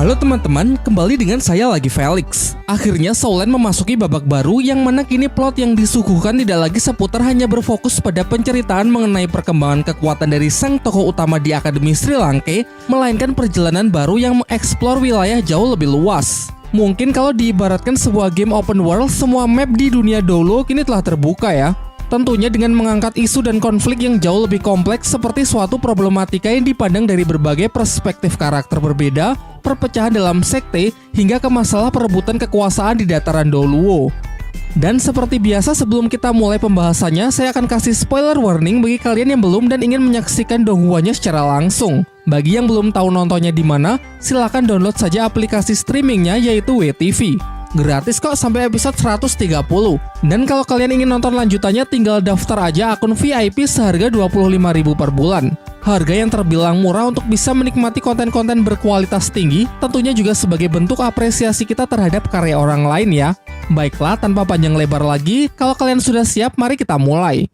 Halo teman-teman, kembali dengan saya lagi Felix. Akhirnya Soulland memasuki babak baru yang mana kini plot yang disuguhkan tidak lagi seputar hanya berfokus pada penceritaan mengenai perkembangan kekuatan dari sang tokoh utama di Akademi Sri Lanka, melainkan perjalanan baru yang mengeksplor wilayah jauh lebih luas. Mungkin kalau diibaratkan sebuah game open world, semua map di dunia Dolo kini telah terbuka ya. Tentunya dengan mengangkat isu dan konflik yang jauh lebih kompleks seperti suatu problematika yang dipandang dari berbagai perspektif karakter berbeda, perpecahan dalam sekte, hingga ke masalah perebutan kekuasaan di dataran Doluo. Dan seperti biasa sebelum kita mulai pembahasannya, saya akan kasih spoiler warning bagi kalian yang belum dan ingin menyaksikan donghuannya secara langsung. Bagi yang belum tahu nontonnya di mana, silakan download saja aplikasi streamingnya yaitu WeTV. Gratis kok sampai episode 130. Dan kalau kalian ingin nonton lanjutannya tinggal daftar aja akun VIP seharga 25.000 per bulan. Harga yang terbilang murah untuk bisa menikmati konten-konten berkualitas tinggi, tentunya juga sebagai bentuk apresiasi kita terhadap karya orang lain ya. Baiklah, tanpa panjang lebar lagi, kalau kalian sudah siap, mari kita mulai.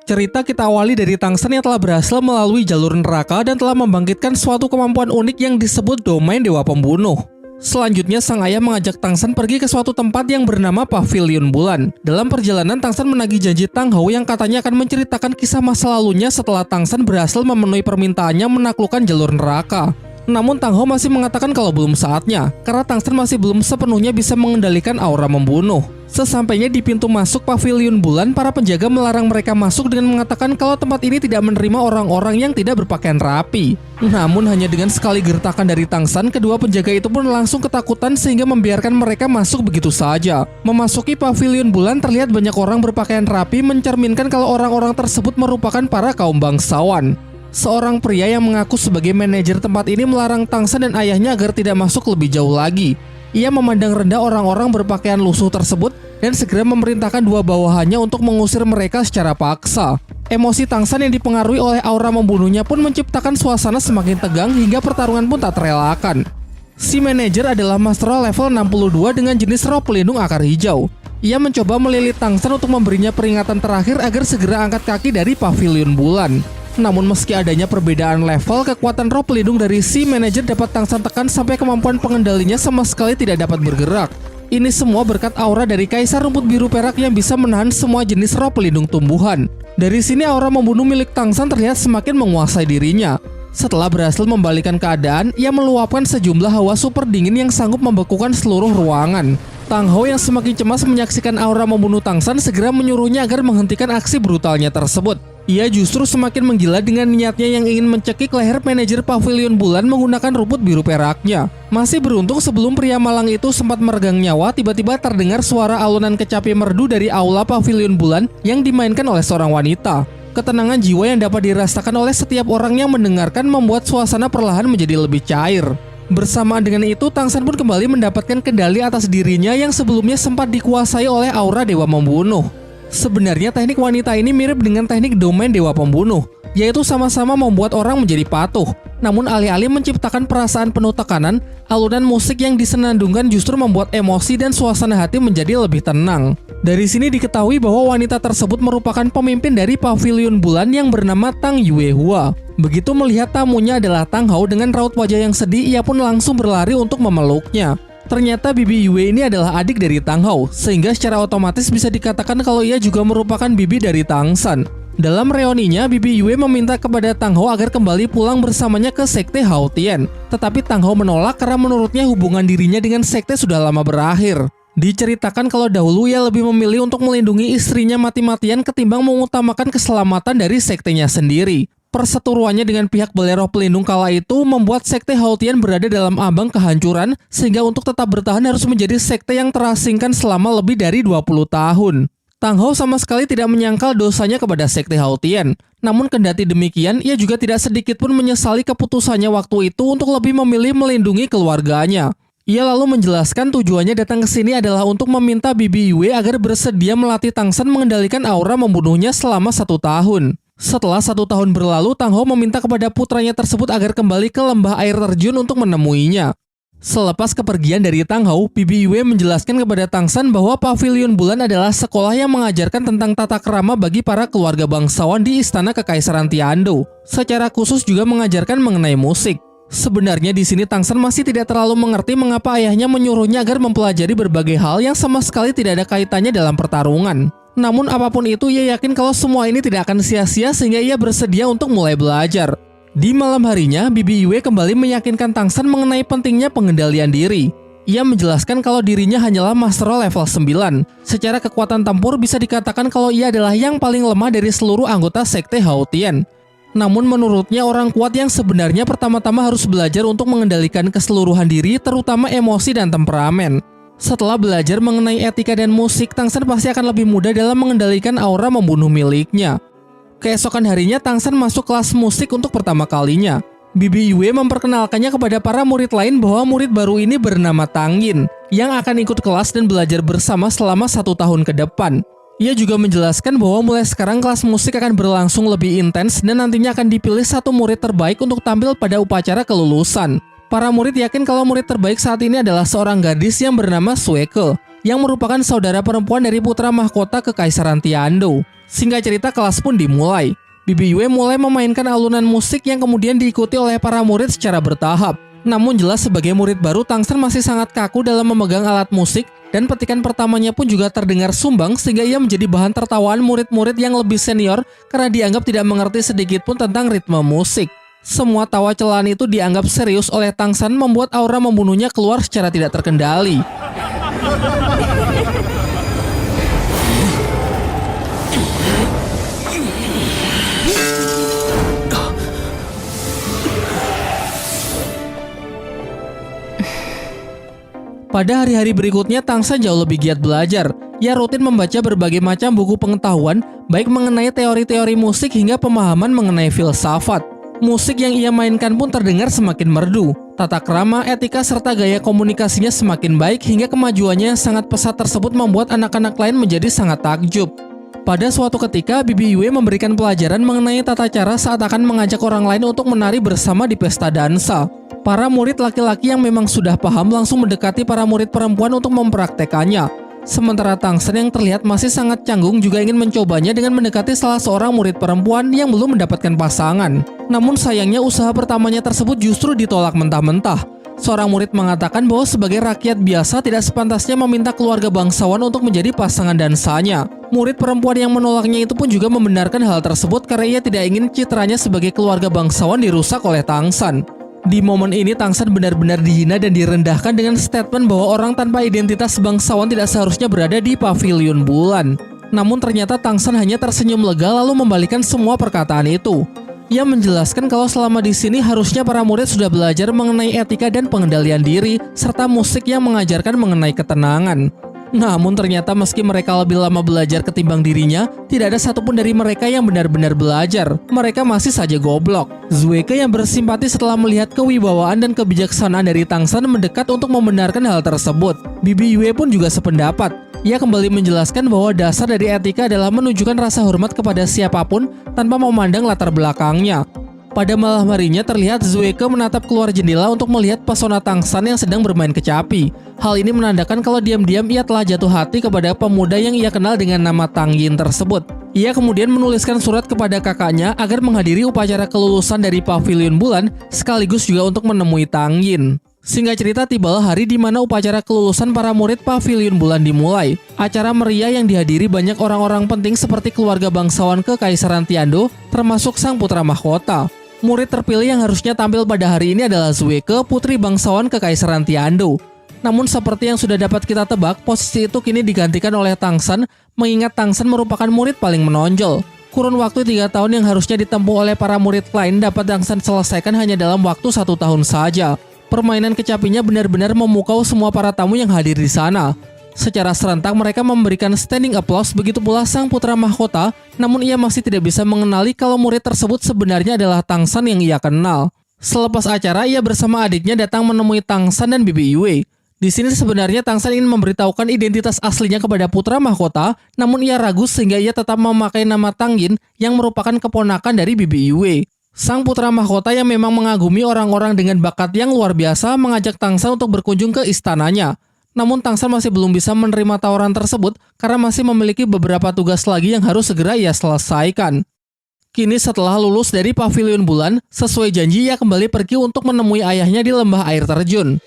Cerita kita awali dari Tangsen yang telah berhasil melalui jalur neraka dan telah membangkitkan suatu kemampuan unik yang disebut domain Dewa Pembunuh. Selanjutnya, sang ayah mengajak Tangsen pergi ke suatu tempat yang bernama Pavilion Bulan. Dalam perjalanan, Tangsen menagih janji Tang Hou yang katanya akan menceritakan kisah masa lalunya setelah Tangsen berhasil memenuhi permintaannya menaklukkan jalur neraka. Namun Tang Hou masih mengatakan kalau belum saatnya, karena Tangsen masih belum sepenuhnya bisa mengendalikan aura membunuh. Sesampainya di pintu masuk Pavilion Bulan, para penjaga melarang mereka masuk dengan mengatakan kalau tempat ini tidak menerima orang-orang yang tidak berpakaian rapi. Namun hanya dengan sekali gertakan dari Tangsen, kedua penjaga itu pun langsung ketakutan sehingga membiarkan mereka masuk begitu saja. Memasuki Pavilion Bulan terlihat banyak orang berpakaian rapi mencerminkan kalau orang-orang tersebut merupakan para kaum bangsawan. Seorang pria yang mengaku sebagai manajer tempat ini melarang Tangsen dan ayahnya agar tidak masuk lebih jauh lagi. Ia memandang rendah orang-orang berpakaian lusuh tersebut dan segera memerintahkan dua bawahannya untuk mengusir mereka secara paksa. Emosi Tangsen yang dipengaruhi oleh aura membunuhnya pun menciptakan suasana semakin tegang hingga pertarungan pun tak terelakkan. Si manajer adalah Master level 62 dengan jenis roh pelindung akar hijau. Ia mencoba melilit Tangsen untuk memberinya peringatan terakhir agar segera angkat kaki dari Pavilion Bulan. Namun meski adanya perbedaan level, kekuatan roh pelindung dari si manajer dapat Tangsen tekan sampai kemampuan pengendalinya sama sekali tidak dapat bergerak. Ini semua berkat aura dari Kaisar Rumput Biru Perak yang bisa menahan semua jenis roh pelindung tumbuhan. Dari sini aura membunuh milik Tangsen terlihat semakin menguasai dirinya. Setelah berhasil membalikan keadaan, ia meluapkan sejumlah hawa super dingin yang sanggup membekukan seluruh ruangan. Tang Hou yang semakin cemas menyaksikan aura membunuh Tangsen segera menyuruhnya agar menghentikan aksi brutalnya tersebut. Ia justru semakin menggila dengan niatnya yang ingin mencekik leher manajer Pavilion Bulan menggunakan rumput biru peraknya. Masih beruntung sebelum pria malang itu sempat meregang nyawa, tiba-tiba terdengar suara alunan kecapi merdu dari aula Pavilion Bulan yang dimainkan oleh seorang wanita. Ketenangan jiwa yang dapat dirasakan oleh setiap orang yang mendengarkan membuat suasana perlahan menjadi lebih cair. Bersamaan dengan itu, Tangsen pun kembali mendapatkan kendali atas dirinya yang sebelumnya sempat dikuasai oleh aura Dewa Membunuh. Sebenarnya teknik wanita ini mirip dengan teknik domain Dewa Pembunuh, yaitu sama-sama membuat orang menjadi patuh. Namun alih-alih menciptakan perasaan penuh tekanan, alunan musik yang disenandungkan justru membuat emosi dan suasana hati menjadi lebih tenang. Dari sini diketahui bahwa wanita tersebut merupakan pemimpin dari Pavilion Bulan yang bernama Tang Yuehua. Begitu melihat tamunya adalah Tang Hou dengan raut wajah yang sedih, ia pun langsung berlari untuk memeluknya. Ternyata Bibi Yue ini adalah adik dari Tang Hou, sehingga secara otomatis bisa dikatakan kalau ia juga merupakan bibi dari Tangsen. Dalam reuninya, Bibi Yue meminta kepada Tang Hou agar kembali pulang bersamanya ke sekte Hao Tian. Tetapi Tang Hou menolak karena menurutnya hubungan dirinya dengan sekte sudah lama berakhir. Diceritakan kalau dahulu ia lebih memilih untuk melindungi istrinya mati-matian ketimbang mengutamakan keselamatan dari sektenya sendiri. Perseteruannya dengan pihak balai roh pelindung kala itu membuat sekte Hao Tian berada dalam ambang kehancuran, sehingga untuk tetap bertahan harus menjadi sekte yang terasingkan selama lebih dari 20 tahun. Tang Hou sama sekali tidak menyangkal dosanya kepada sekte Hao Tian. Namun kendati demikian, ia juga tidak sedikit pun menyesali keputusannya waktu itu untuk lebih memilih melindungi keluarganya. Ia lalu menjelaskan tujuannya datang ke sini adalah untuk meminta Bibi Yue agar bersedia melatih Tangsen mengendalikan aura membunuhnya selama 1 tahun. Setelah 1 tahun berlalu, Tang Hou meminta kepada putranya tersebut agar kembali ke lembah air terjun untuk menemuinya. Selepas kepergian dari Tang Hou, Bibi Yue menjelaskan kepada Tang San bahwa Pavilion Bulan adalah sekolah yang mengajarkan tentang tata krama bagi para keluarga bangsawan di Istana Kekaisaran Tiando. Secara khusus juga mengajarkan mengenai musik. Sebenarnya di sini Tang San masih tidak terlalu mengerti mengapa ayahnya menyuruhnya agar mempelajari berbagai hal yang sama sekali tidak ada kaitannya dalam pertarungan. Namun apapun itu, ia yakin kalau semua ini tidak akan sia-sia sehingga ia bersedia untuk mulai belajar. Di malam harinya, Bibi Yue kembali meyakinkan Tang San mengenai pentingnya pengendalian diri. Ia menjelaskan kalau dirinya hanyalah Master level 9. Secara kekuatan tempur bisa dikatakan kalau ia adalah yang paling lemah dari seluruh anggota sekte Hao Tian. Namun menurutnya orang kuat yang sebenarnya pertama-tama harus belajar untuk mengendalikan keseluruhan diri, terutama emosi dan temperamen. Setelah belajar mengenai etika dan musik, Tang San pasti akan lebih mudah dalam mengendalikan aura membunuh miliknya. Keesokan harinya, Tang San masuk kelas musik untuk pertama kalinya. Bibi Yue memperkenalkannya kepada para murid lain bahwa murid baru ini bernama Tang Yin, yang akan ikut kelas dan belajar bersama selama 1 tahun ke depan. Ia juga menjelaskan bahwa mulai sekarang kelas musik akan berlangsung lebih intens dan nantinya akan dipilih 1 murid terbaik untuk tampil pada upacara kelulusan. Para murid yakin kalau murid terbaik saat ini adalah seorang gadis yang bernama Sueke, yang merupakan saudara perempuan dari putra mahkota Kekaisaran Tiando. Singkat cerita, kelas pun dimulai. Bibi Yue mulai memainkan alunan musik yang kemudian diikuti oleh para murid secara bertahap. Namun jelas sebagai murid baru, Tang San masih sangat kaku dalam memegang alat musik dan petikan pertamanya pun juga terdengar sumbang sehingga ia menjadi bahan tertawaan murid-murid yang lebih senior karena dianggap tidak mengerti sedikit pun tentang ritme musik. Semua tawa celaan itu dianggap serius oleh Tang San, membuat aura membunuhnya keluar secara tidak terkendali. Pada hari-hari berikutnya, Tang San jauh lebih giat belajar. Ia rutin membaca berbagai macam buku pengetahuan, baik mengenai teori-teori musik hingga pemahaman mengenai filsafat. Musik yang ia mainkan pun terdengar semakin merdu. Tata krama, etika, serta gaya komunikasinya semakin baik hingga kemajuannya yang sangat pesat tersebut membuat anak-anak lain menjadi sangat takjub. Pada suatu ketika, Bibi Yue memberikan pelajaran mengenai tata cara saat akan mengajak orang lain untuk menari bersama di pesta dansa. Para murid laki-laki yang memang sudah paham langsung mendekati para murid perempuan untuk mempraktekannya. Sementara Tang San yang terlihat masih sangat canggung juga ingin mencobanya dengan mendekati salah seorang murid perempuan yang belum mendapatkan pasangan. Namun sayangnya usaha pertamanya tersebut justru ditolak mentah-mentah. Seorang murid mengatakan bahwa sebagai rakyat biasa tidak sepantasnya meminta keluarga bangsawan untuk menjadi pasangan dansanya. Murid perempuan yang menolaknya itu pun juga membenarkan hal tersebut karena ia tidak ingin citranya sebagai keluarga bangsawan dirusak oleh Tang San. Di momen ini, Tang San benar-benar dihina dan direndahkan dengan statement bahwa orang tanpa identitas bangsawan tidak seharusnya berada di Pavilion Bulan. Namun ternyata Tang San hanya tersenyum lega lalu membalikan semua perkataan itu. Ia menjelaskan kalau selama di sini harusnya para murid sudah belajar mengenai etika dan pengendalian diri, serta musik yang mengajarkan mengenai ketenangan. Namun ternyata meski mereka lebih lama belajar ketimbang dirinya, tidak ada satupun dari mereka yang benar-benar belajar. Mereka masih saja goblok. Zueke yang bersimpati setelah melihat kewibawaan dan kebijaksanaan dari Tang San mendekat untuk membenarkan hal tersebut. Bibi Yue pun juga sependapat. Ia kembali menjelaskan bahwa dasar dari etika adalah menunjukkan rasa hormat kepada siapapun tanpa memandang latar belakangnya. Pada malam harinya terlihat Zueke menatap keluar jendela untuk melihat pesona Tang San yang sedang bermain kecapi. Hal ini menandakan kalau diam-diam ia telah jatuh hati kepada pemuda yang ia kenal dengan nama Tang Yin tersebut. Ia kemudian menuliskan surat kepada kakaknya agar menghadiri upacara kelulusan dari Pavilion Bulan sekaligus juga untuk menemui Tang Yin. Singkat cerita, tibalah hari di mana upacara kelulusan para murid Pavilion Bulan dimulai. Acara meriah yang dihadiri banyak orang-orang penting seperti keluarga bangsawan Kekaisaran Tiando, termasuk sang putra mahkota. Murid terpilih yang harusnya tampil pada hari ini adalah Zueke, putri bangsawan Kekaisaran Tiando. Namun seperti yang sudah dapat kita tebak, posisi itu kini digantikan oleh Tang San, mengingat Tang San merupakan murid paling menonjol. Kurun waktu 3 tahun yang harusnya ditempuh oleh para murid lain dapat Tang San selesaikan hanya dalam waktu 1 tahun saja. Permainan kecapinya benar-benar memukau semua para tamu yang hadir di sana. Secara serentak mereka memberikan standing applause, begitu pula sang putra mahkota, namun ia masih tidak bisa mengenali kalau murid tersebut sebenarnya adalah Tang San yang ia kenal. Selepas acara, ia bersama adiknya datang menemui Tang San dan Bibi Yue. Di sini sebenarnya Tang San ingin memberitahukan identitas aslinya kepada putra mahkota, namun ia ragu sehingga ia tetap memakai nama Tang Yin yang merupakan keponakan dari Bibi Yue. Sang putra mahkota yang memang mengagumi orang-orang dengan bakat yang luar biasa mengajak Tangsan untuk berkunjung ke istananya. Namun Tangsan masih belum bisa menerima tawaran tersebut karena masih memiliki beberapa tugas lagi yang harus segera ia selesaikan. Kini setelah lulus dari Pavilion Bulan, sesuai janji ia kembali pergi untuk menemui ayahnya di lembah air terjun.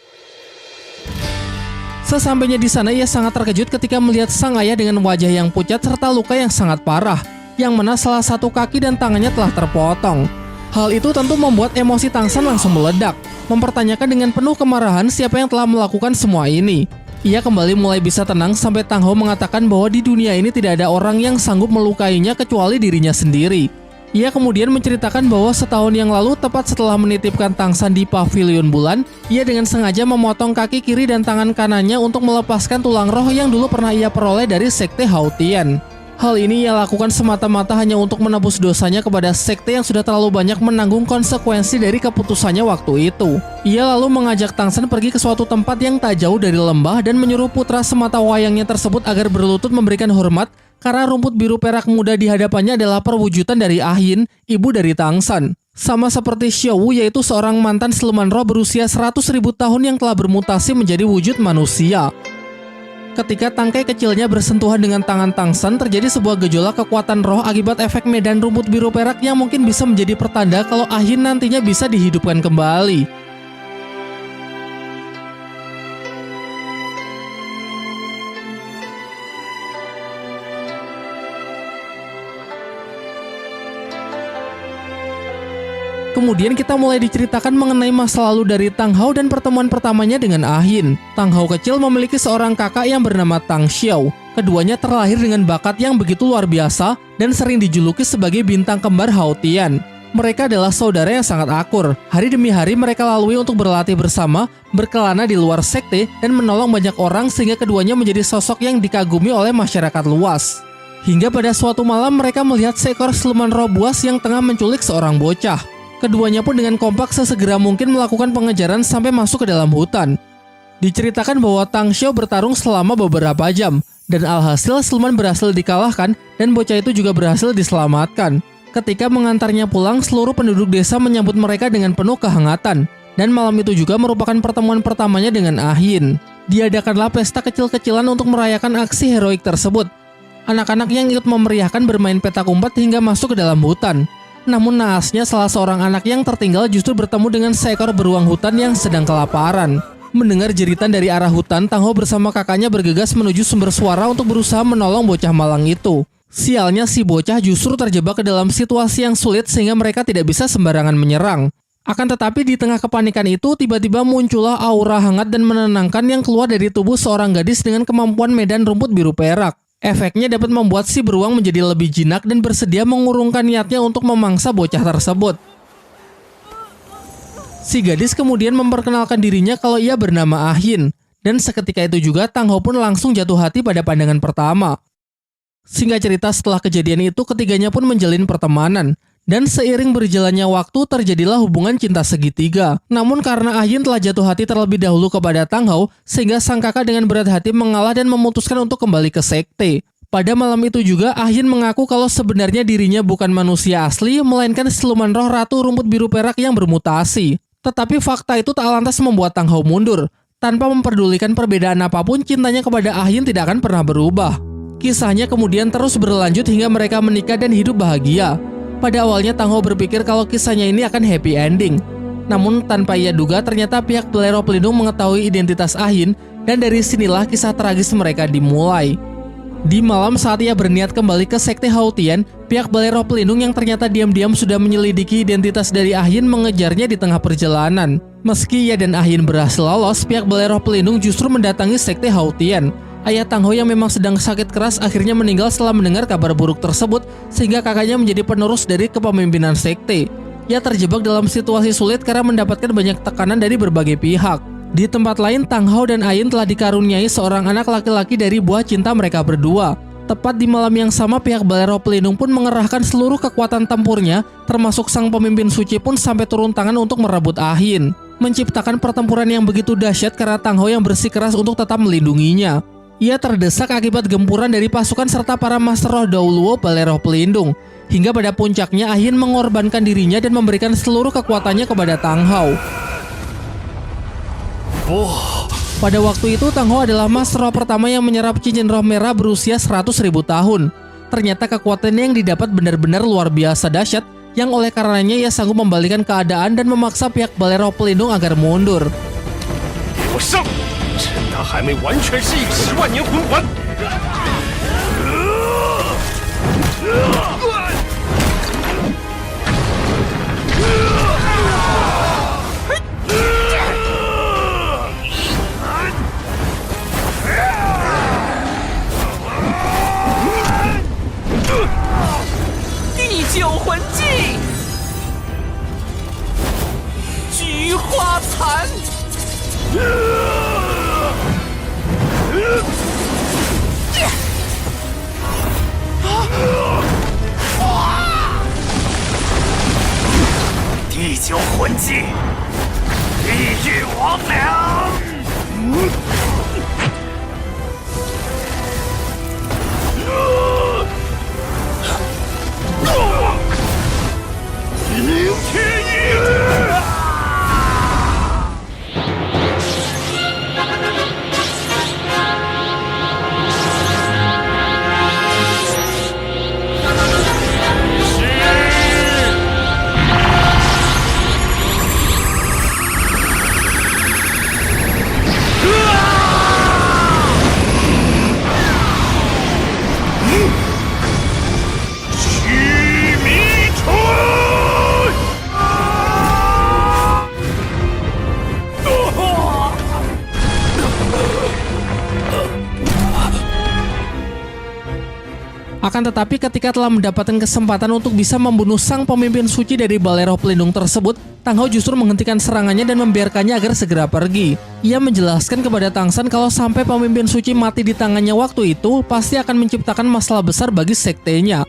Sesampainya di sana ia sangat terkejut ketika melihat sang ayah dengan wajah yang pucat serta luka yang sangat parah, yang mana salah satu kaki dan tangannya telah terpotong. Hal itu tentu membuat emosi Tangsan langsung meledak, mempertanyakan dengan penuh kemarahan siapa yang telah melakukan semua ini. Ia kembali mulai bisa tenang sampai Tang Hou mengatakan bahwa di dunia ini tidak ada orang yang sanggup melukainya kecuali dirinya sendiri. Ia kemudian menceritakan bahwa setahun yang lalu tepat setelah menitipkan Tangsan di Pavilion Bulan, ia dengan sengaja memotong kaki kiri dan tangan kanannya untuk melepaskan tulang roh yang dulu pernah ia peroleh dari Sekte Hao Tian. Hal ini ia lakukan semata-mata hanya untuk menebus dosanya kepada sekte yang sudah terlalu banyak menanggung konsekuensi dari keputusannya waktu itu. Ia lalu mengajak Tangsan pergi ke suatu tempat yang tak jauh dari lembah dan menyuruh putra semata wayangnya tersebut agar berlutut memberikan hormat karena rumput biru perak muda di hadapannya adalah perwujudan dari Ah Yin, ibu dari Tangsan. Sama seperti Xiao Wu, yaitu seorang mantan siluman roh berusia 100.000 tahun yang telah bermutasi menjadi wujud manusia. Ketika tangkai kecilnya bersentuhan dengan tangan Tangsan, terjadi sebuah gejolak kekuatan roh akibat efek medan rumput biru perak yang mungkin bisa menjadi pertanda kalau Ah Yin nantinya bisa dihidupkan kembali. Kemudian kita mulai diceritakan mengenai masa lalu dari Tang Hou dan pertemuan pertamanya dengan Ah Yin. Tang Hou kecil memiliki seorang kakak yang bernama Tang Xiao. Keduanya terlahir dengan bakat yang begitu luar biasa dan sering dijuluki sebagai bintang kembar Hao Tian. Mereka adalah saudara yang sangat akur. Hari demi hari mereka lalui untuk berlatih bersama, berkelana di luar sekte, dan menolong banyak orang sehingga keduanya menjadi sosok yang dikagumi oleh masyarakat luas. Hingga pada suatu malam mereka melihat seekor siluman roh buas yang tengah menculik seorang bocah. Keduanya pun dengan kompak sesegera mungkin melakukan pengejaran sampai masuk ke dalam hutan. Diceritakan bahwa Tang Xiao bertarung selama beberapa jam, dan alhasil siluman berhasil dikalahkan dan bocah itu juga berhasil diselamatkan. Ketika mengantarnya pulang, seluruh penduduk desa menyambut mereka dengan penuh kehangatan, dan malam itu juga merupakan pertemuan pertamanya dengan Ah Yin. Diadakanlah pesta kecil-kecilan untuk merayakan aksi heroik tersebut. Anak-anak yang ikut memeriahkan bermain petak umpet hingga masuk ke dalam hutan. Namun naasnya salah seorang anak yang tertinggal justru bertemu dengan seekor beruang hutan yang sedang kelaparan. Mendengar jeritan dari arah hutan, Tang Hou bersama kakaknya bergegas menuju sumber suara untuk berusaha menolong bocah malang itu. Sialnya si bocah justru terjebak ke dalam situasi yang sulit sehingga mereka tidak bisa sembarangan menyerang. Akan tetapi di tengah kepanikan itu tiba-tiba muncullah aura hangat dan menenangkan yang keluar dari tubuh seorang gadis dengan kemampuan medan rumput biru perak. Efeknya dapat membuat si beruang menjadi lebih jinak dan bersedia mengurungkan niatnya untuk memangsa bocah tersebut. Si gadis kemudian memperkenalkan dirinya kalau ia bernama Ah Yin, dan seketika itu juga Tang Hou pun langsung jatuh hati pada pandangan pertama. Singkat cerita, setelah kejadian itu ketiganya pun menjalin pertemanan, dan seiring berjalannya waktu terjadilah hubungan cinta segitiga. Namun karena Ah Yin telah jatuh hati terlebih dahulu kepada Tang Hou, sehingga sang kakak dengan berat hati mengalah dan memutuskan untuk kembali ke sekte. Pada malam itu juga Ah Yin mengaku kalau sebenarnya dirinya bukan manusia asli, melainkan siluman roh ratu rumput biru perak yang bermutasi. Tetapi fakta itu tak lantas membuat Tang Hou mundur. Tanpa memperdulikan perbedaan apapun, cintanya kepada Ah Yin tidak akan pernah berubah. Kisahnya kemudian terus berlanjut hingga mereka menikah dan hidup bahagia. Pada awalnya Tang Hou berpikir kalau kisahnya ini akan happy ending. Namun tanpa ia duga ternyata pihak Belero Pelindung mengetahui identitas Ah Yin, dan dari sinilah kisah tragis mereka dimulai. Di malam saat ia berniat kembali ke Sekte Hao Tian, pihak Belero Pelindung yang ternyata diam-diam sudah menyelidiki identitas dari Ah Yin mengejarnya di tengah perjalanan. Meski ia dan Ah Yin berhasil lolos, pihak Belero Pelindung justru mendatangi Sekte Hao Tian. Ayah Tang Hou yang memang sedang sakit keras akhirnya meninggal setelah mendengar kabar buruk tersebut, sehingga kakaknya menjadi penerus dari kepemimpinan sekte. Ia terjebak dalam situasi sulit karena mendapatkan banyak tekanan dari berbagai pihak. Di tempat lain, Tang Hou dan Ah Yin telah dikaruniai seorang anak laki-laki dari buah cinta mereka berdua. Tepat di malam yang sama, pihak Belero Pelindung pun mengerahkan seluruh kekuatan tempurnya, termasuk sang pemimpin suci pun sampai turun tangan untuk merebut Ah Yin, menciptakan pertempuran yang begitu dahsyat karena Tang Hou yang bersikeras untuk tetap melindunginya. Ia terdesak akibat gempuran dari pasukan serta para Master Roh Dauluo Belero Pelindung. Hingga pada puncaknya Ah Yin mengorbankan dirinya dan memberikan seluruh kekuatannya kepada Tang Hao. Pada waktu itu Tang Hao adalah Mas Roh pertama yang menyerap cincin roh merah berusia 100.000 tahun. Ternyata kekuatannya yang didapat benar-benar luar biasa dahsyat, yang oleh karenanya ia sanggup membalikan keadaan dan memaksa pihak Balai Roh Pelindung agar mundur. Akan tetapi ketika telah mendapatkan kesempatan untuk bisa membunuh sang pemimpin suci dari Balai Roh Pelindung tersebut, Tang Hao justru menghentikan serangannya dan membiarkannya agar segera pergi. Ia menjelaskan kepada Tang San kalau sampai pemimpin suci mati di tangannya waktu itu, pasti akan menciptakan masalah besar bagi sektenya.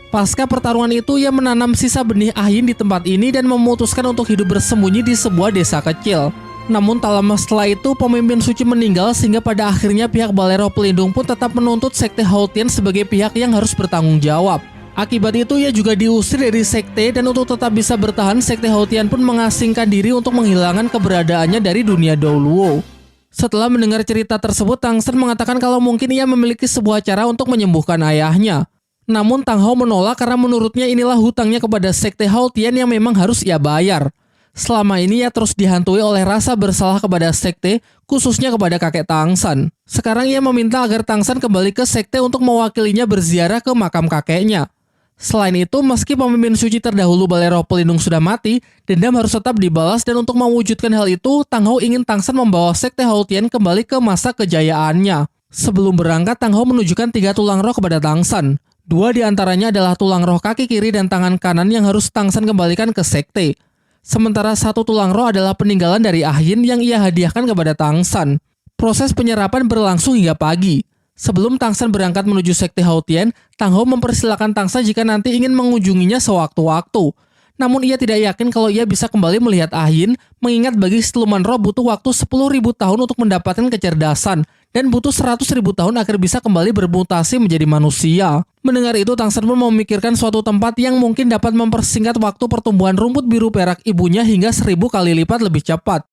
Pasca pertarungan itu, ia menanam sisa benih Ah Yin di tempat ini dan memutuskan untuk hidup bersembunyi di sebuah desa kecil. Namun tak lama setelah itu, pemimpin suci meninggal sehingga pada akhirnya pihak Balai Roh Pelindung pun tetap menuntut sekte Haotian sebagai pihak yang harus bertanggung jawab. Akibat itu ia juga diusir dari sekte dan untuk tetap bisa bertahan, sekte Haotian pun mengasingkan diri untuk menghilangkan keberadaannya dari dunia Douluo. Setelah mendengar cerita tersebut, Tang San mengatakan kalau mungkin ia memiliki sebuah cara untuk menyembuhkan ayahnya. Namun Tang Hao menolak karena menurutnya inilah hutangnya kepada sekte Haotian yang memang harus ia bayar. Selama ini ia terus dihantui oleh rasa bersalah kepada sekte, khususnya kepada kakek Tang San. Sekarang ia meminta agar Tang San kembali ke sekte untuk mewakilinya berziarah ke makam kakeknya. Selain itu, meski pemimpin suci terdahulu Balai Roh Pelindung sudah mati, dendam harus tetap dibalas dan untuk mewujudkan hal itu, Tang Hao ingin Tang San membawa sekte Haotian kembali ke masa kejayaannya. Sebelum berangkat, Tang Hao menunjukkan 3 tulang roh kepada Tang San. 2 diantaranya adalah tulang roh kaki kiri dan tangan kanan yang harus Tang San kembalikan ke sekte. Sementara 1 tulang roh adalah peninggalan dari Ah Yin yang ia hadiahkan kepada Tang San. Proses penyerapan berlangsung hingga pagi. Sebelum Tang San berangkat menuju sekte Haotian, Tang Hao mempersilahkan Tang San jika nanti ingin mengunjunginya sewaktu-waktu. Namun ia tidak yakin kalau ia bisa kembali melihat Ah Yin, mengingat bagi siluman roh butuh waktu 10.000 tahun untuk mendapatkan kecerdasan, dan butuh 100.000 tahun agar bisa kembali bermutasi menjadi manusia. Mendengar itu, Tang San pun memikirkan suatu tempat yang mungkin dapat mempersingkat waktu pertumbuhan rumput biru perak ibunya hingga 1000 kali lipat lebih cepat.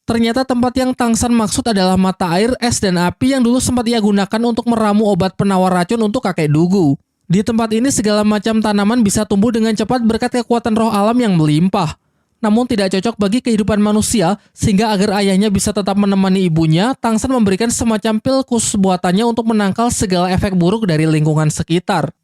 Ternyata tempat yang Tang San maksud adalah mata air, es, dan api yang dulu sempat ia gunakan untuk meramu obat penawar racun untuk kakek Dugu. Di tempat ini segala macam tanaman bisa tumbuh dengan cepat berkat kekuatan roh alam yang melimpah. Namun tidak cocok bagi kehidupan manusia, sehingga agar ayahnya bisa tetap menemani ibunya, Tang San memberikan semacam pil khusus buatannya untuk menangkal segala efek buruk dari lingkungan sekitar.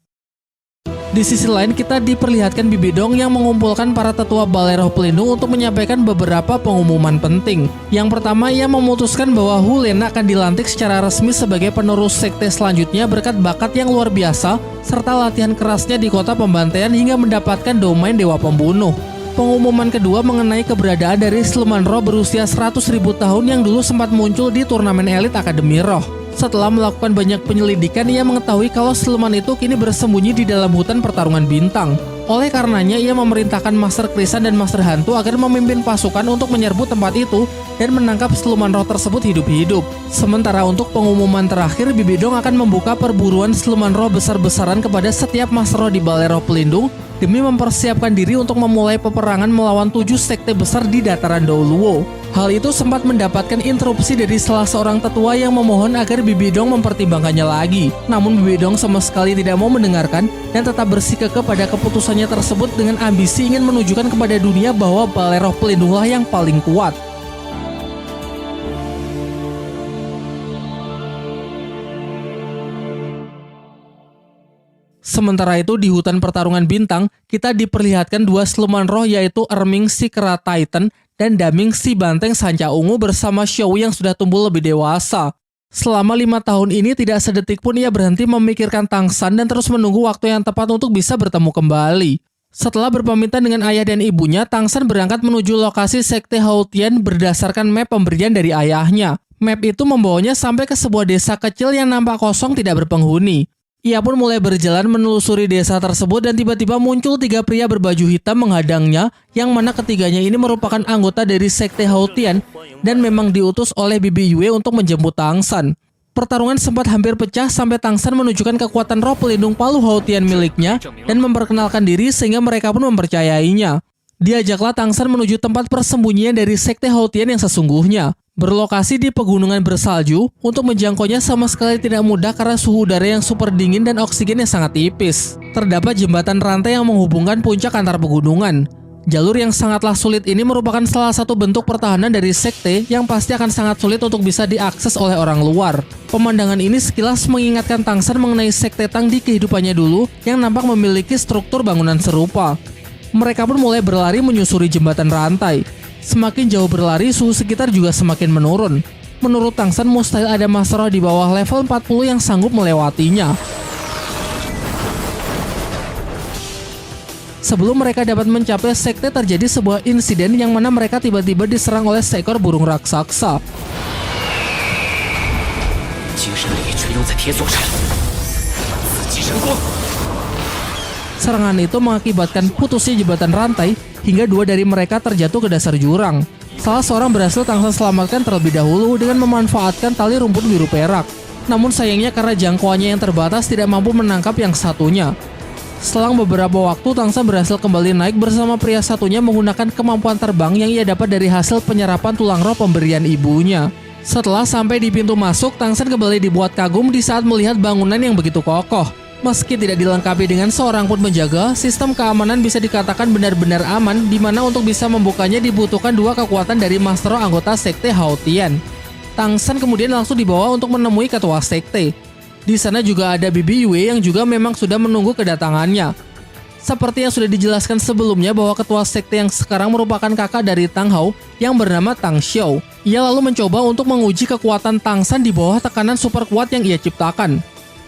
Di sisi lain, kita diperlihatkan Bibi Dong yang mengumpulkan para tetua Balai Roh Pelindung untuk menyampaikan beberapa pengumuman penting. Yang pertama, ia memutuskan bahwa Hu Lena akan dilantik secara resmi sebagai penerus sekte selanjutnya berkat bakat yang luar biasa, serta latihan kerasnya di kota pembantaian hingga mendapatkan domain Dewa Pembunuh. Pengumuman kedua mengenai keberadaan dari siluman roh berusia 100.000 tahun yang dulu sempat muncul di turnamen elit Akademi Roh. Setelah melakukan banyak penyelidikan, ia mengetahui kalau siluman itu kini bersembunyi di dalam hutan pertarungan bintang. Oleh karenanya, ia memerintahkan Master Krisan dan Master Hantu agar memimpin pasukan untuk menyerbu tempat itu dan menangkap siluman roh tersebut hidup-hidup. Sementara untuk pengumuman terakhir, Bibi Dong akan membuka perburuan siluman roh besar-besaran kepada setiap Master Roh di Balai Roh Pelindung demi mempersiapkan diri untuk memulai peperangan melawan 7 sekte besar di dataran Douluo. Hal itu sempat mendapatkan interupsi dari salah seorang tetua yang memohon agar Bibi Dong mempertimbangkannya lagi. Namun Bibi Dong sama sekali tidak mau mendengarkan dan tetap bersikukuh pada keputusannya tersebut dengan ambisi ingin menunjukkan kepada dunia bahwa Balai Roh Pelindunglah yang paling kuat. Sementara itu di hutan pertarungan bintang, kita diperlihatkan dua siluman roh yaitu Erming si Kera Titan dan Daming si Banteng Sanca Ungu bersama Xiao yang sudah tumbuh lebih dewasa. Selama 5 tahun ini tidak sedetik pun ia berhenti memikirkan Tangshan dan terus menunggu waktu yang tepat untuk bisa bertemu kembali. Setelah berpamitan dengan ayah dan ibunya, Tangshan berangkat menuju lokasi Sekte Haotian berdasarkan map pemberian dari ayahnya. Map itu membawanya sampai ke sebuah desa kecil yang nampak kosong tidak berpenghuni. Ia pun mulai berjalan menelusuri desa tersebut dan tiba-tiba muncul 3 pria berbaju hitam menghadangnya, yang mana ketiganya ini merupakan anggota dari Sekte Haotian dan memang diutus oleh Bibi Yue untuk menjemput Tangshan. Pertarungan sempat hampir pecah sampai Tangshan menunjukkan kekuatan roh pelindung palu Haotian miliknya dan memperkenalkan diri sehingga mereka pun mempercayainya. Diajaklah Tangshan menuju tempat persembunyian dari Sekte Haotian yang sesungguhnya. Berlokasi di pegunungan bersalju, untuk menjangkaunya sama sekali tidak mudah karena suhu udara yang super dingin dan oksigen yang sangat tipis. Terdapat jembatan rantai yang menghubungkan puncak antar pegunungan. Jalur yang sangatlah sulit ini merupakan salah satu bentuk pertahanan dari sekte yang pasti akan sangat sulit untuk bisa diakses oleh orang luar. Pemandangan ini sekilas mengingatkan Tangshan mengenai sekte Tang di kehidupannya dulu yang nampak memiliki struktur bangunan serupa. Mereka pun mulai berlari menyusuri jembatan rantai. Semakin jauh berlari, suhu sekitar juga semakin menurun. Menurut Tangshan, mustahil ada Master Roh di bawah level 40 yang sanggup melewatinya. Sebelum mereka dapat mencapai sekte, terjadi sebuah insiden yang mana mereka tiba-tiba diserang oleh seekor burung raksasa. Serangan itu mengakibatkan putusnya jembatan rantai hingga 2 dari mereka terjatuh ke dasar jurang. Salah seorang berhasil Tangshan selamatkan terlebih dahulu dengan memanfaatkan tali rumput biru perak. Namun sayangnya karena jangkauannya yang terbatas tidak mampu menangkap yang satunya. Selang beberapa waktu, Tangshan berhasil kembali naik bersama pria satunya menggunakan kemampuan terbang yang ia dapat dari hasil penyerapan tulang roh pemberian ibunya. Setelah sampai di pintu masuk, Tangshan kembali dibuat kagum di saat melihat bangunan yang begitu kokoh. Meski tidak dilengkapi dengan seorang pun penjaga, sistem keamanan bisa dikatakan benar-benar aman, di mana untuk bisa membukanya dibutuhkan 2 kekuatan dari Master Roh anggota Sekte Haotian. Tangshan kemudian langsung dibawa untuk menemui ketua sekte. Di sana juga ada Bibi Yue yang juga memang sudah menunggu kedatangannya. Seperti yang sudah dijelaskan sebelumnya bahwa ketua sekte yang sekarang merupakan kakak dari Tang Hao yang bernama Tang Xiao. Ia lalu mencoba untuk menguji kekuatan Tangshan di bawah tekanan super kuat yang ia ciptakan.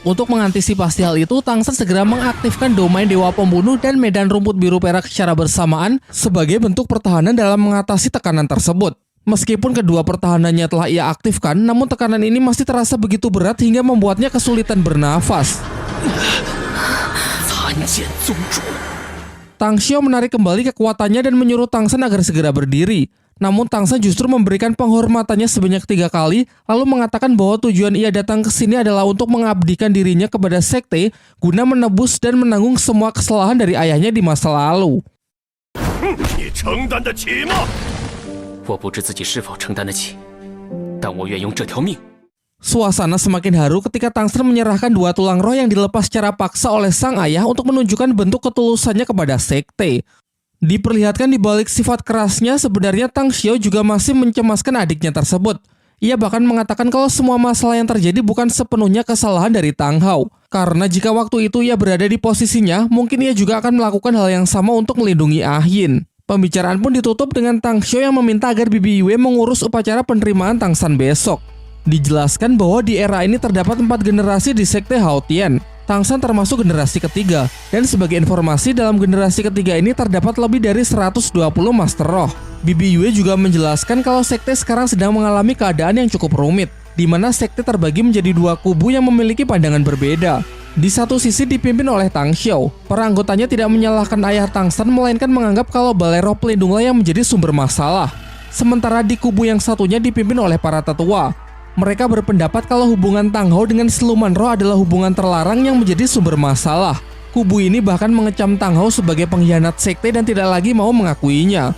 Untuk mengantisipasi hal itu, Tangshan segera mengaktifkan domain Dewa Pembunuh dan medan rumput biru perak secara bersamaan sebagai bentuk pertahanan dalam mengatasi tekanan tersebut. Meskipun kedua pertahanannya telah ia aktifkan, namun tekanan ini masih terasa begitu berat hingga membuatnya kesulitan bernafas. Tang Xiao menarik kembali kekuatannya dan menyuruh Tangshan agar segera berdiri. Namun Tangshan justru memberikan penghormatannya sebanyak 3 kali, lalu mengatakan bahwa tujuan ia datang ke sini adalah untuk mengabdikan dirinya kepada sekte guna menebus dan menanggung semua kesalahan dari ayahnya di masa lalu. Suasana semakin haru ketika Tangshan menyerahkan 2 tulang roh yang dilepas secara paksa oleh sang ayah untuk menunjukkan bentuk ketulusannya kepada sekte. Diperlihatkan di balik sifat kerasnya, sebenarnya Tang Xiao juga masih mencemaskan adiknya tersebut. Ia bahkan mengatakan kalau semua masalah yang terjadi bukan sepenuhnya kesalahan dari Tang Hao. Karena jika waktu itu ia berada di posisinya, mungkin ia juga akan melakukan hal yang sama untuk melindungi Ah Yin. Pembicaraan pun ditutup dengan Tang Xiao yang meminta agar Bibi Yue mengurus upacara penerimaan Tangshan besok. Dijelaskan bahwa di era ini terdapat 4 generasi di Sekte Haotian. Tangshan termasuk generasi ketiga, dan sebagai informasi dalam generasi ketiga ini terdapat lebih dari 120 Master Roh. Bibi Yue juga menjelaskan kalau sekte sekarang sedang mengalami keadaan yang cukup rumit, di mana sekte terbagi menjadi 2 kubu yang memiliki pandangan berbeda. Di satu sisi dipimpin oleh Tang Xiao, para anggotanya tidak menyalahkan ayah Tang San, melainkan menganggap kalau balai roh pelindunglah yang menjadi sumber masalah. Sementara di kubu yang satunya dipimpin oleh para tetua. Mereka berpendapat kalau hubungan Tang Hao dengan siluman roh adalah hubungan terlarang yang menjadi sumber masalah. Kubu ini bahkan mengecam Tang Hao sebagai pengkhianat sekte dan tidak lagi mau mengakuinya.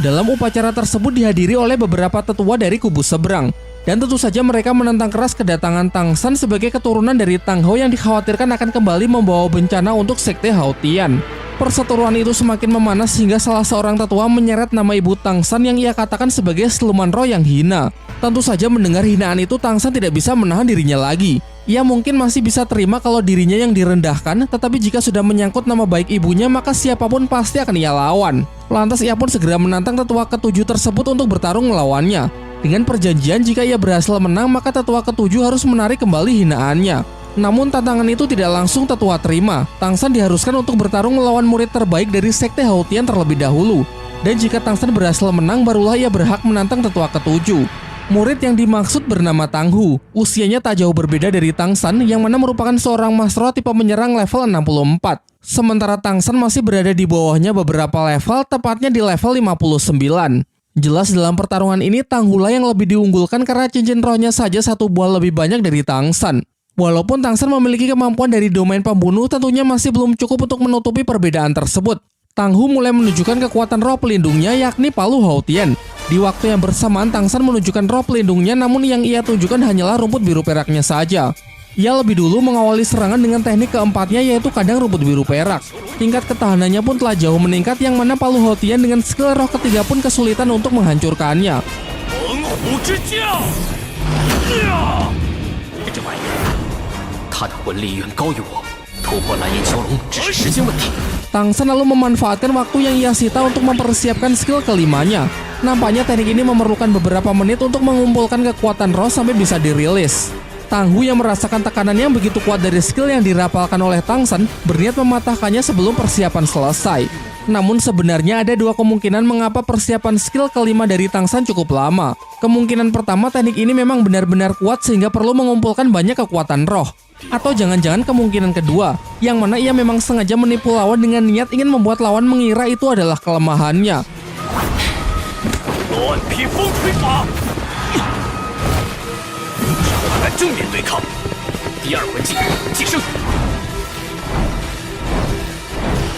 Dalam upacara tersebut dihadiri oleh beberapa tetua dari kubu seberang. Dan tentu saja mereka menentang keras kedatangan Tang San sebagai keturunan dari Tang Hao yang dikhawatirkan akan kembali membawa bencana untuk sekte Haotian. Perseteruan itu semakin memanas hingga salah seorang tetua menyeret nama ibu Tang San yang ia katakan sebagai siluman roh yang hina. Tentu saja mendengar hinaan itu Tang San tidak bisa menahan dirinya lagi. Ia mungkin masih bisa terima kalau dirinya yang direndahkan, tetapi jika sudah menyangkut nama baik ibunya maka siapapun pasti akan ia lawan. Lantas ia pun segera menantang tetua ketujuh tersebut untuk bertarung melawannya. Dengan perjanjian jika ia berhasil menang maka tetua ketujuh harus menarik kembali hinaannya. Namun tantangan itu tidak langsung tetua terima. Tang San diharuskan untuk bertarung melawan murid terbaik dari sekte Haotian terlebih dahulu. Dan jika Tang San berhasil menang barulah ia berhak menantang tetua ketujuh. Murid yang dimaksud bernama Tang Hu. Usianya tak jauh berbeda dari Tang San yang mana merupakan seorang Masro tipe menyerang level 64. Sementara Tang San masih berada di bawahnya beberapa level, tepatnya di level 59. Jelas dalam pertarungan ini Tang Hu lah yang lebih diunggulkan karena cincin rohnya saja satu buah lebih banyak dari Tang San. Walaupun Tang San memiliki kemampuan dari domain pembunuh, tentunya masih belum cukup untuk menutupi perbedaan tersebut. Tang Hu mulai menunjukkan kekuatan roh pelindungnya yakni Palu Haotian. Di waktu yang bersamaan Tang San menunjukkan roh pelindungnya, namun yang ia tunjukkan hanyalah rumput biru peraknya saja. Ia lebih dulu mengawali serangan dengan teknik keempatnya yaitu kandang rumput biru perak. Tingkat ketahanannya pun telah jauh meningkat yang mana Palu Haotian dengan skill roh ketiga pun kesulitan untuk menghancurkannya. Tang San lalu memanfaatkan waktu yang ia sita untuk mempersiapkan skill kelimanya. Nampaknya teknik ini memerlukan beberapa menit untuk mengumpulkan kekuatan roh sampai bisa dirilis. Tang Hu yang merasakan tekanan yang begitu kuat dari skill yang dirapalkan oleh Tang San berniat mematahkannya sebelum persiapan selesai. Namun sebenarnya ada dua kemungkinan mengapa persiapan skill kelima dari Tang San cukup lama. Kemungkinan pertama teknik ini memang benar-benar kuat sehingga perlu mengumpulkan banyak kekuatan roh. Atau jangan-jangan kemungkinan kedua, yang mana ia memang sengaja menipu lawan dengan niat ingin membuat lawan mengira itu adalah kelemahannya.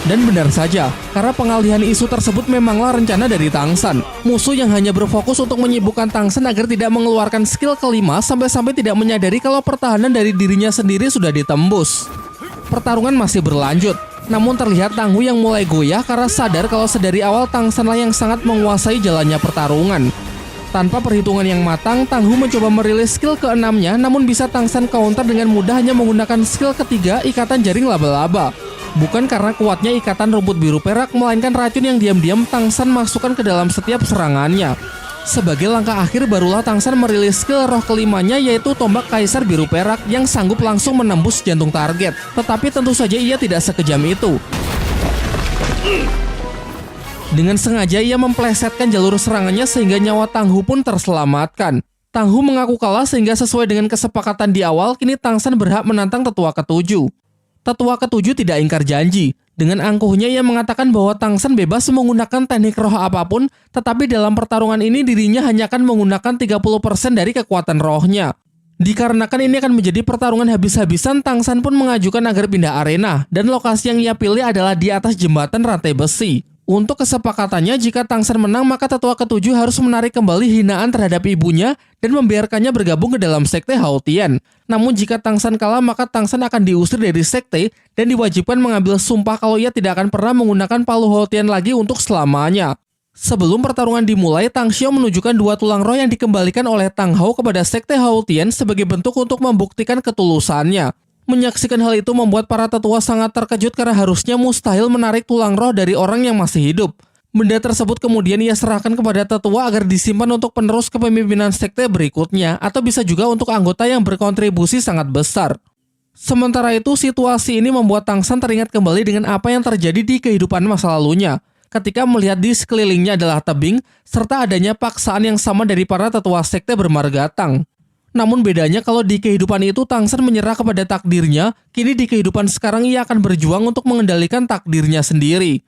Dan benar saja, karena pengalihan isu tersebut memanglah rencana dari Tang San. Musuh yang hanya berfokus untuk menyibukkan Tang San agar tidak mengeluarkan skill kelima sampai-sampai tidak menyadari kalau pertahanan dari dirinya sendiri sudah ditembus. Pertarungan masih berlanjut, namun terlihat Tang Hu yang mulai goyah karena sadar kalau sedari awal Tang San lah yang sangat menguasai jalannya pertarungan. Tanpa perhitungan yang matang, Tang Hu mencoba merilis skill keenamnya, namun bisa Tang San counter dengan mudah hanya menggunakan skill ketiga, ikatan jaring laba-laba. Bukan karena kuatnya ikatan rumput biru perak, melainkan racun yang diam-diam Tang San masukkan ke dalam setiap serangannya. Sebagai langkah akhir barulah Tang San merilis skill roh kelimanya yaitu tombak kaisar biru perak yang sanggup langsung menembus jantung target. Tetapi tentu saja ia tidak sekejam itu. Dengan sengaja ia memplesetkan jalur serangannya sehingga nyawa Tang Hu pun terselamatkan. Tang Hu mengaku kalah sehingga sesuai dengan kesepakatan di awal, kini Tang San berhak menantang tetua ketujuh. Tetua ketujuh tidak ingkar janji. Dengan angkuhnya ia mengatakan bahwa Tang San bebas menggunakan teknik roh apapun, tetapi dalam pertarungan ini dirinya hanya akan menggunakan 30% dari kekuatan rohnya. Dikarenakan ini akan menjadi pertarungan habis-habisan, Tang San pun mengajukan agar pindah arena, dan lokasi yang ia pilih adalah di atas jembatan rantai besi. Untuk kesepakatannya, jika Tang San menang maka tetua ketujuh harus menarik kembali hinaan terhadap ibunya dan membiarkannya bergabung ke dalam sekte Haotian. Namun jika Tang San kalah maka Tang San akan diusir dari sekte dan diwajibkan mengambil sumpah kalau ia tidak akan pernah menggunakan Palu Haotian lagi untuk selamanya. Sebelum pertarungan dimulai, Tang Xiao menunjukkan dua tulang roh yang dikembalikan oleh Tang Hao kepada sekte Haotian sebagai bentuk untuk membuktikan ketulusannya. Menyaksikan hal itu membuat para tetua sangat terkejut karena harusnya mustahil menarik tulang roh dari orang yang masih hidup. Benda tersebut kemudian ia serahkan kepada tetua agar disimpan untuk penerus kepemimpinan sekte berikutnya atau bisa juga untuk anggota yang berkontribusi sangat besar. Sementara itu, situasi ini membuat Tang San teringat kembali dengan apa yang terjadi di kehidupan masa lalunya. Ketika melihat di sekelilingnya adalah tebing serta adanya paksaan yang sama dari para tetua sekte bermarga Tang. Namun bedanya kalau di kehidupan itu Tang Shen menyerah kepada takdirnya, kini di kehidupan sekarang ia akan berjuang untuk mengendalikan takdirnya sendiri.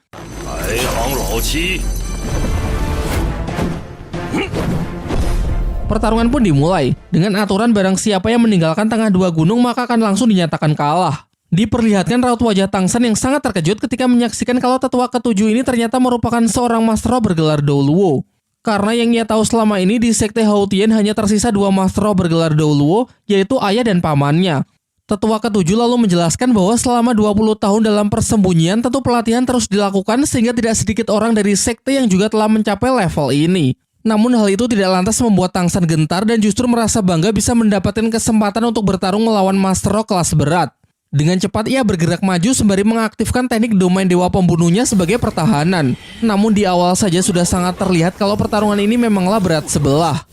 Pertarungan pun dimulai, dengan aturan barang siapa yang meninggalkan tengah dua gunung maka akan langsung dinyatakan kalah. Diperlihatkan raut wajah Tang Shen yang sangat terkejut ketika menyaksikan kalau tetua ketujuh ini ternyata merupakan seorang Master Roh bergelar Douluo. Karena yang ia tahu selama ini di Sekte Hao Tian hanya tersisa dua Master Roh bergelar Douluo, yaitu ayah dan pamannya. Tetua ketujuh lalu menjelaskan bahwa selama 20 tahun dalam persembunyian tentu pelatihan terus dilakukan sehingga tidak sedikit orang dari sekte yang juga telah mencapai level ini. Namun hal itu tidak lantas membuat Tang Shen gentar dan justru merasa bangga bisa mendapatkan kesempatan untuk bertarung melawan Master Roh kelas berat. Dengan cepat ia bergerak maju sembari mengaktifkan teknik domain dewa pembunuhnya sebagai pertahanan. Namun di awal saja sudah sangat terlihat kalau pertarungan ini memanglah berat sebelah.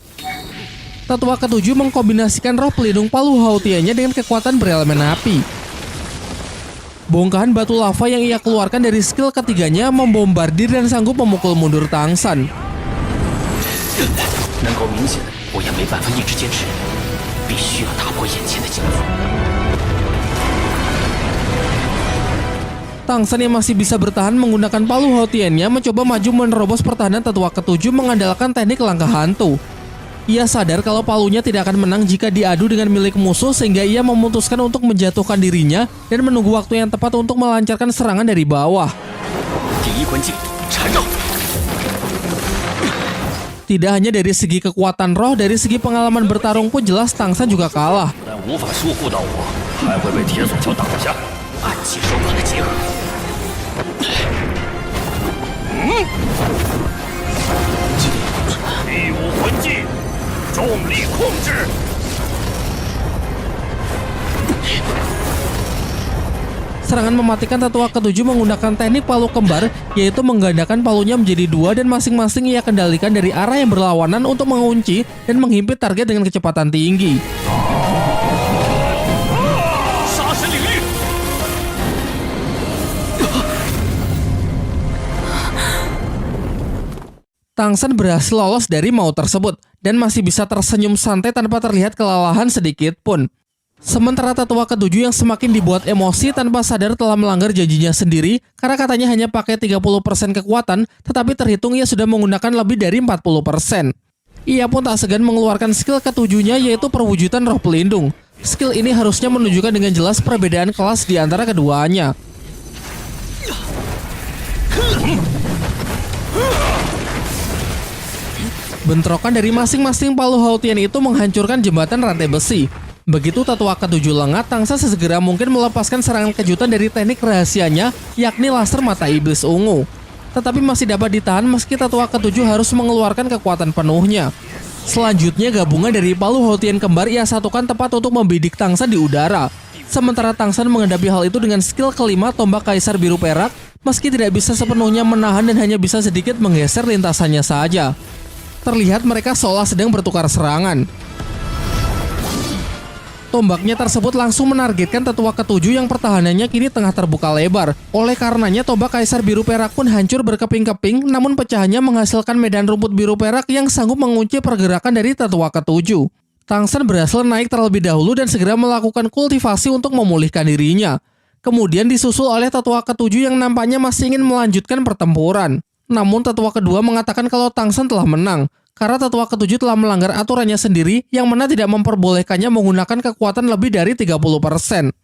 Tetua ketujuh mengkombinasikan roh pelindung palu Hao Tian-nya dengan kekuatan berelemen api. Bongkahan batu lava yang ia keluarkan dari skill ketiganya membombardir dan sanggup memukul mundur Tang Shen. Tang Shen yang masih bisa bertahan menggunakan palu Hao Tian-nya mencoba maju menerobos pertahanan tetua ketujuh mengandalkan teknik langkah hantu. Ia sadar kalau palunya tidak akan menang jika diadu dengan milik musuh sehingga ia memutuskan untuk menjatuhkan dirinya dan menunggu waktu yang tepat untuk melancarkan serangan dari bawah. Tidak hanya dari segi kekuatan roh, dari segi pengalaman bertarung pun jelas Tang Shen juga kalah. Serangan mematikan tetua ketujuh menggunakan teknik palu kembar, yaitu menggandakan palunya menjadi dua dan masing-masing ia kendalikan dari arah yang berlawanan untuk mengunci dan menghimpit target dengan kecepatan tinggi. Tang Shen berhasil lolos dari maut tersebut dan masih bisa tersenyum santai tanpa terlihat kelelahan sedikit pun. Sementara tetua ketujuh yang semakin dibuat emosi tanpa sadar telah melanggar janjinya sendiri karena katanya hanya pakai 30% kekuatan, tetapi terhitung ia sudah menggunakan lebih dari 40%. Ia pun tak segan mengeluarkan skill ketujuhnya yaitu perwujudan roh pelindung. Skill ini harusnya menunjukkan dengan jelas perbedaan kelas di antara keduanya. Bentrokan dari masing-masing palu Hao Tian itu menghancurkan jembatan rantai besi. Begitu tetua ketujuh lengah, Tang Shen sesegera mungkin melepaskan serangan kejutan dari teknik rahasianya, yakni laser mata iblis ungu. Tetapi masih dapat ditahan meski tetua ketujuh harus mengeluarkan kekuatan penuhnya. Selanjutnya gabungan dari palu Hao Tian kembar ia satukan tepat untuk membidik Tang Shen di udara. Sementara Tang Shen menghadapi hal itu dengan skill kelima tombak kaisar biru perak, meski tidak bisa sepenuhnya menahan dan hanya bisa sedikit menggeser lintasannya saja. Terlihat mereka seolah sedang bertukar serangan. Tombaknya tersebut langsung menargetkan tetua ketujuh yang pertahanannya kini tengah terbuka lebar. Oleh karenanya tombak kaisar biru perak pun hancur berkeping-keping, namun pecahannya menghasilkan medan rumput biru perak yang sanggup mengunci pergerakan dari tetua ketujuh. Tang Shen berhasil naik terlebih dahulu dan segera melakukan kultivasi untuk memulihkan dirinya. Kemudian disusul oleh tetua ketujuh yang nampaknya masih ingin melanjutkan pertempuran. Namun tetua kedua mengatakan kalau Tang Shen telah menang, karena tetua ketujuh telah melanggar aturannya sendiri yang mana tidak memperbolehkannya menggunakan kekuatan lebih dari 30%.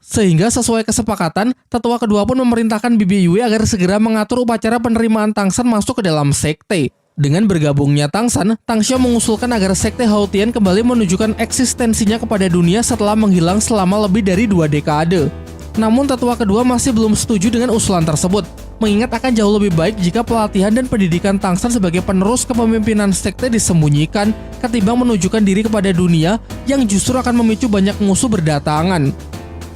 Sehingga sesuai kesepakatan, tetua kedua pun memerintahkan Bibi Yue agar segera mengatur upacara penerimaan Tang Shen masuk ke dalam sekte. Dengan bergabungnya Tang Shen, Tang Xiao mengusulkan agar sekte Hao Tian kembali menunjukkan eksistensinya kepada dunia setelah menghilang selama lebih dari 2 dekade. Namun tetua kedua masih belum setuju dengan usulan tersebut, mengingat akan jauh lebih baik jika pelatihan dan pendidikan Tang Shen sebagai penerus kepemimpinan sekte disembunyikan ketimbang menunjukkan diri kepada dunia yang justru akan memicu banyak musuh berdatangan.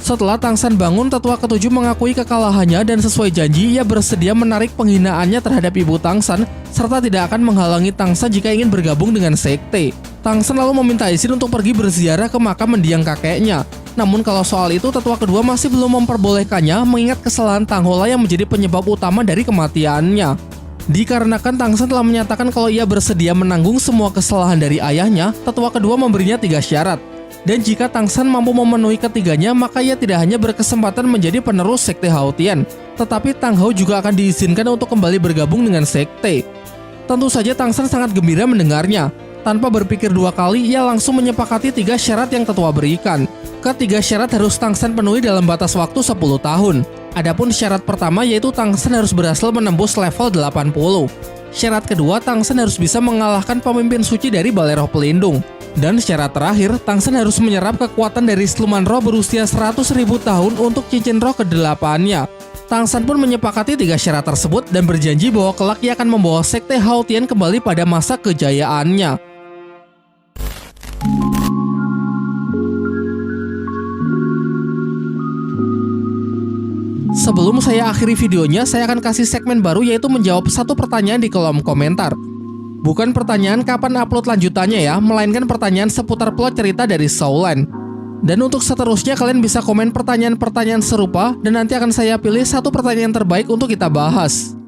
Setelah Tang Shen bangun, tetua ketujuh mengakui kekalahannya dan sesuai janji ia bersedia menarik penghinaannya terhadap ibu Tang Shen serta tidak akan menghalangi Tang Shen jika ingin bergabung dengan sekte. Tang Shen lalu meminta izin untuk pergi berziarah ke makam mendiang kakeknya. Namun kalau soal itu tetua kedua masih belum memperbolehkannya mengingat kesalahan Tang Hola yang menjadi penyebab utama dari kematiannya. Dikarenakan Tang Shen telah menyatakan kalau ia bersedia menanggung semua kesalahan dari ayahnya, tetua kedua memberinya 3 syarat. Dan jika Tangsen mampu memenuhi ketiganya, maka ia tidak hanya berkesempatan menjadi penerus Sekte Haotian, tetapi Tang Hao juga akan diizinkan untuk kembali bergabung dengan sekte. Tentu saja Tangsen sangat gembira mendengarnya. Tanpa berpikir dua kali, ia langsung menyepakati 3 syarat yang tetua berikan. Ketiga syarat harus Tangsen penuhi dalam batas waktu 10 tahun. Adapun syarat pertama yaitu Tangsen harus berhasil menembus level 80. Syarat kedua, Tangsen harus bisa mengalahkan pemimpin suci dari Balai Roh Pelindung. Dan syarat terakhir, Tangsen harus menyerap kekuatan dari siluman roh berusia 100.000 tahun untuk cincin roh ke-8-nya. Tangsen pun menyepakati 3 syarat tersebut dan berjanji bahwa kelak ia akan membawa Sekte Haotian kembali pada masa kejayaannya. Sebelum saya akhiri videonya, saya akan kasih segmen baru yaitu menjawab satu pertanyaan di kolom komentar. Bukan pertanyaan kapan upload lanjutannya ya, melainkan pertanyaan seputar plot cerita dari Soulland. Dan untuk seterusnya kalian bisa komen pertanyaan-pertanyaan serupa dan nanti akan saya pilih satu pertanyaan terbaik untuk kita bahas.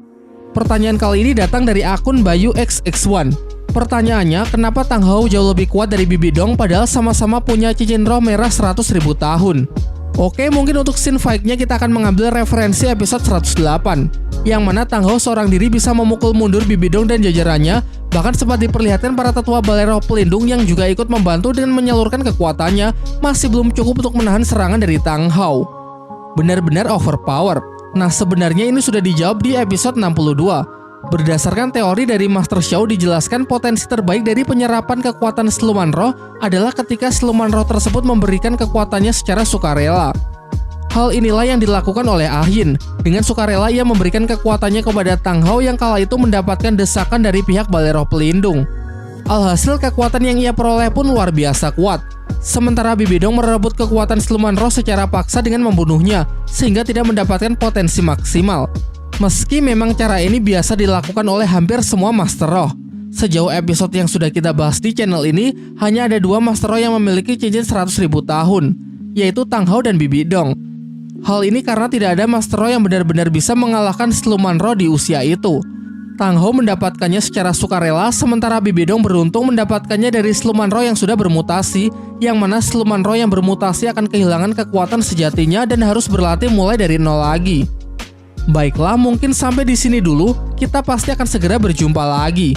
Pertanyaan kali ini datang dari akun Bayu XX1. Pertanyaannya, kenapa Tang Hao jauh lebih kuat dari Bibi Dong padahal sama-sama punya cincin roh merah 100.000 tahun? Oke, mungkin untuk scene fight-nya kita akan mengambil referensi episode 108, yang mana Tang Hao seorang diri bisa memukul mundur Bibi Dong dan jajarannya, bahkan sempat diperlihatkan para tetua Balai Roh Pelindung yang juga ikut membantu dengan menyalurkan kekuatannya, masih belum cukup untuk menahan serangan dari Tang Hao. Benar-benar overpower. Nah, sebenarnya ini sudah dijawab di episode 62. Berdasarkan teori dari Master Xiao dijelaskan potensi terbaik dari penyerapan kekuatan siluman roh adalah ketika siluman roh tersebut memberikan kekuatannya secara sukarela. Hal inilah yang dilakukan oleh Ah Yin. Dengan sukarela ia memberikan kekuatannya kepada Tang Hao yang kala itu mendapatkan desakan dari pihak Balai Roh Pelindung. Alhasil kekuatan yang ia peroleh pun luar biasa kuat. Sementara Bibi Dong merebut kekuatan siluman roh secara paksa dengan membunuhnya, sehingga tidak mendapatkan potensi maksimal. Meski memang cara ini biasa dilakukan oleh hampir semua Master Roh. Sejauh episode yang sudah kita bahas di channel ini, hanya ada 2 Master Roh yang memiliki cincin 100.000 tahun, yaitu Tang Hao dan Bibi Dong. Hal ini karena tidak ada Master Roh yang benar-benar bisa mengalahkan siluman roh di usia itu. Tang Hao mendapatkannya secara sukarela, sementara Bibi Dong beruntung mendapatkannya dari siluman roh yang sudah bermutasi, yang mana siluman roh yang bermutasi akan kehilangan kekuatan sejatinya dan harus berlatih mulai dari nol lagi. Baiklah, mungkin sampai di sini dulu. Kita pasti akan segera berjumpa lagi.